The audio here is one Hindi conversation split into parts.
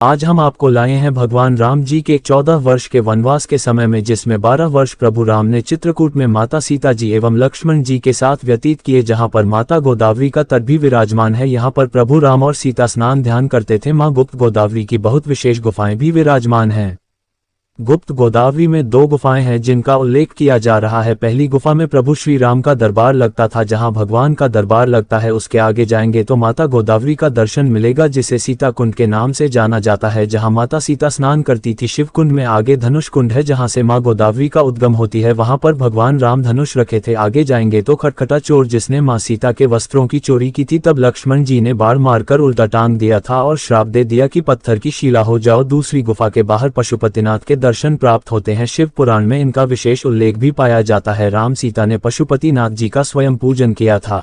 आज हम आपको लाए हैं भगवान राम जी के 14 वर्ष के वनवास के समय में, जिसमें 12 वर्ष प्रभु राम ने चित्रकूट में माता सीता जी एवं लक्ष्मण जी के साथ व्यतीत किए, जहां पर माता गोदावरी का तट भी विराजमान है। यहां पर प्रभु राम और सीता स्नान ध्यान करते थे। मां गुप्त गोदावरी की बहुत विशेष गुफाएं भी विराजमान हैं। गुप्त गोदावरी में 2 गुफाएं हैं जिनका उल्लेख किया जा रहा है। पहली गुफा में प्रभु श्री राम का दरबार लगता था, जहां भगवान का दरबार लगता है उसके आगे जाएंगे तो माता गोदावरी का दर्शन मिलेगा, जिसे सीता कुंड के नाम से जाना जाता है, जहां माता सीता स्नान करती थी। शिव कुंड में आगे धनुष कुंड है, जहां से मां गोदावरी का उद्गम होती है। वहां पर भगवान राम धनुष रखे थे। आगे जाएंगे तो खटखटा चोर, जिसने मां सीता के वस्त्रों की चोरी की थी, तब लक्ष्मण जी ने बाण मारकर उल्टा टांग दिया था और श्राप दे दिया कि पत्थर की शिला हो जाओ। दूसरी गुफा के बाहर पशुपतिनाथ के दर्शन प्राप्त होते हैं। शिव पुराण में इनका विशेष उल्लेख भी पाया जाता है। राम सीता ने पशुपतिनाथ जी का स्वयं पूजन किया था।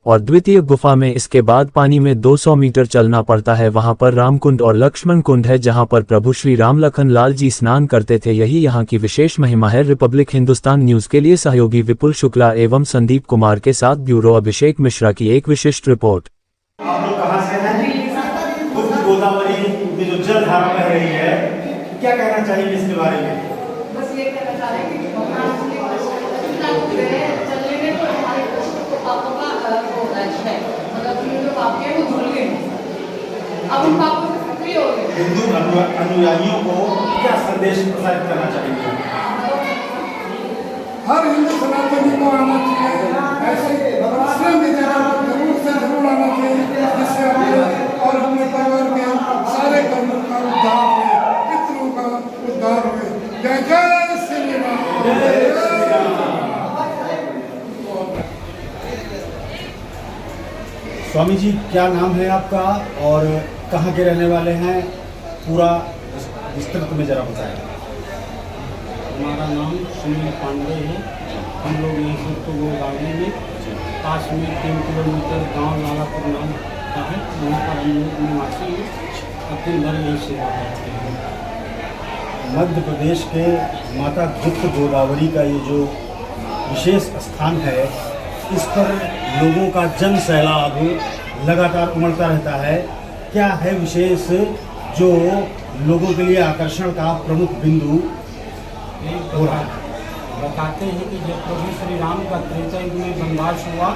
और द्वितीय गुफा में इसके बाद पानी में 200 मीटर चलना पड़ता है। वहां पर रामकुंड और लक्ष्मण कुंड है, जहां पर प्रभु श्री राम लखन लाल जी स्नान करते थे। यही यहाँ की विशेष महिमा है। रिपब्लिक हिंदुस्तान न्यूज के लिए सहयोगी विपुल शुक्ला एवं संदीप कुमार के साथ ब्यूरो अभिषेक मिश्रा की एक विशिष्ट रिपोर्ट। आप लोग कहाँ से हैं? गुप्त गोदावरी में जो जल धारा बह रही है, क्या कहना चाहिए इसके बारे में? बस ये कहना चाह रहे हैं कि भगवान के चलने में तो हमारे पापों का वो है, मतलब जो पाप के वो धुल गए, अब उन पापों से फ्री हो गए। हिंदू अनुयायियों को क्या संदेश प्रसारित करना चाहिए? हर हिंदू सनातनी को आना चाहिए, ऐसे मुस्लिम भी जरूर से जरूर आना चाहिए, जिससे हमारे और अपने परिवार के सारे कर्मों का उद्धार हो, पितरों का उद्धार हो। जय जय श्री राम। स्वामी जी, क्या नाम है आपका और कहाँ के रहने वाले हैं? पूरा विस्तृत में जरा बताएं। हमारा नाम सुनील पांडे है। हम लोग यहीं गुप्त गोदावरी में पास में 3 किलोमीटर गांव लालापुर नाम का है, वहाँ पर हम लोग निवासी हैं और दिन भर यही सेवा करते हैं। मध्य प्रदेश के माता गुप्त गोदावरी का ये जो विशेष स्थान है, इस पर लोगों का जन सैलाब लगातार उमड़ता रहता है। क्या है विशेष जो लोगों के लिए आकर्षण का प्रमुख बिंदु हो रहा है? बताते हैं कि जब प्रभु श्री राम का त्रेता युग में वनवास हुआ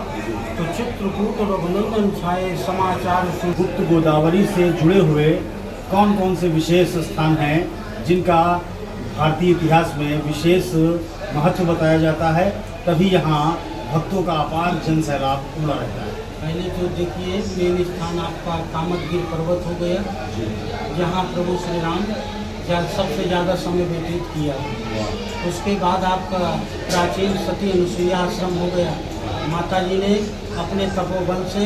तो चित्रकूट रघुनंदन छाए समाचार। गुप्त गोदावरी से जुड़े हुए कौन कौन से विशेष स्थान हैं जिनका भारतीय इतिहास में विशेष महत्व बताया जाता है, तभी यहाँ भक्तों का अपार जन सैलाब उमड़ा रहता है? पहले तो देखिए, मेन स्थान आपका कामतगिर पर्वत हो गया, जहाँ प्रभु श्री राम सबसे ज़्यादा समय व्यतीत किया। उसके बाद आपका प्राचीन सती अनुसुईया आश्रम हो गया। माता जी ने अपने तपोबल से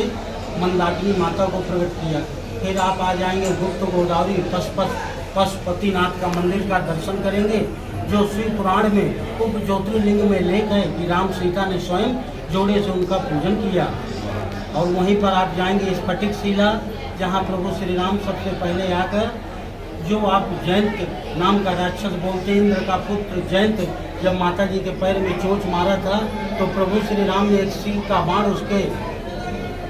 मंदाकिनी माता को प्रकट किया। फिर आप आ जाएंगे गुप्त गोदावरी, पशुपतिनाथ का मंदिर का दर्शन करेंगे, जो शिव पुराण में उप ज्योतिर्लिंग में लेख है कि राम सीता ने स्वयं जोड़े से उनका पूजन किया। और वहीं पर आप जाएंगे स्फटिक शिला, जहाँ प्रभु श्री राम सबसे पहले आकर, जो आप जयंत नाम का राक्षस बोलते, इंद्र का पुत्र जयंत, जब माता जी के पैर में चोट मारा था तो प्रभु श्री राम ने एक सील का बाण उसके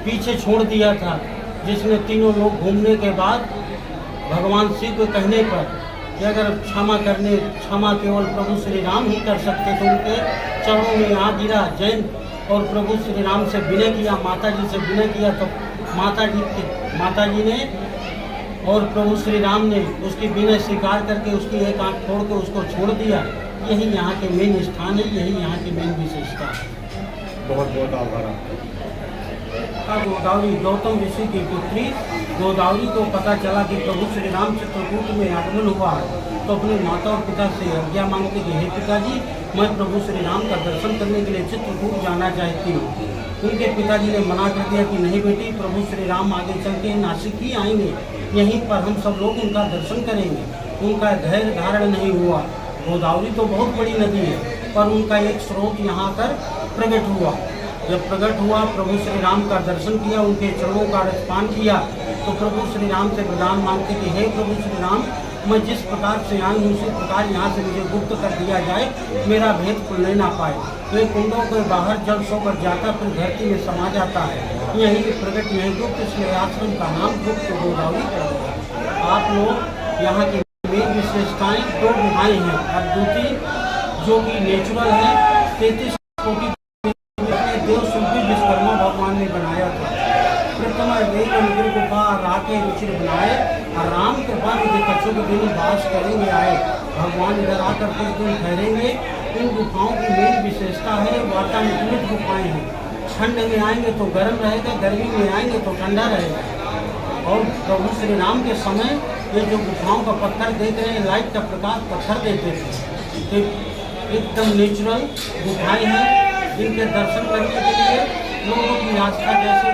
पीछे छोड़ दिया था, जिसने तीनों लोग घूमने के बाद भगवान शिव के कहने पर कि अगर क्षमा केवल प्रभु श्री राम ही कर सकते, तो उनके चरणों में आ गिरा जयंत और प्रभु श्री राम से विनय किया, माता जी से विनय किया। तो माता जी ने और प्रभु श्री राम ने उसकी विनय स्वीकार करके उसकी एक आंख फोड़ के उसको छोड़ दिया। यही यहाँ के मेन स्थान है, यही यहाँ की मेन विशेषता है। बहुत बहुत आभार आपका। गोदावरी गौतम ऋषि की पुत्री गोदावरी को पता चला कि प्रभु श्री राम चित्रकूट में आगमन हुआ है, तो अपने माता और पिता से आज्ञा मांगते कि हे पिताजी, मैं प्रभु श्री राम का दर्शन करने के लिए चित्रकूट जाना चाहती हूँ। उनके पिताजी ने मना कर दिया कि नहीं बेटी, प्रभु श्री राम आगे चल के नासिक ही आएंगे, यहीं पर हम सब लोग उनका दर्शन करेंगे। उनका धैर्य धारण नहीं हुआ। गोदावरी तो बहुत बड़ी नदी है, पर उनका एक स्रोत यहाँ पर प्रकट हुआ। जब प्रकट हुआ, प्रभु श्री राम का दर्शन किया, उनके चरणों का रजपान किया, तो प्रभु श्री राम से वरदान मांगते कि हे प्रभु श्री राम, मैं जिस प्रकार से आई हूँ उसी प्रकार यहाँ से मुझे गुप्त कर दिया जाए, मेरा भेद खुलने ना पाए। तो ये कुंडों के बाहर जल सोकर जाता, फिर धरती में समा जाता है। यही प्रकट यही गुप्त, इसलिए आश्रम का नाम गुप्त गोदावरी पड़ गया। आप लोग यहाँ की मेन विशेषताएँ 2 गुफाएँ हैं। अद्वितीय जो कि नेचुरल है, 33 कोटि देवशिल्पी विश्वकर्मा भगवान ने बनाया था। प्रथम एक मंदिर गुफा राखे रुचिर बनाए और राम कृपा निधि कच्छों के दिन वास करेंगे आए। भगवान इधर आकर कुछ दिन ठहरेंगे। इन गुफाओं की मेन विशेषता है वातानुकूलित गुफाएं हैं। ठंड में आएंगे तो गर्म रहेगा, गर्मी में आएंगे तो ठंडा रहेगा। और प्रभु श्री राम के समय ये जो गुफाओं का पत्थर देख रहे हैं, लाइट का प्रकाश पत्थर देते थे। तो एकदम नेचुरल गुफाएं हैं। इनके दर्शन करने के लिए लोगों की आस्था जैसे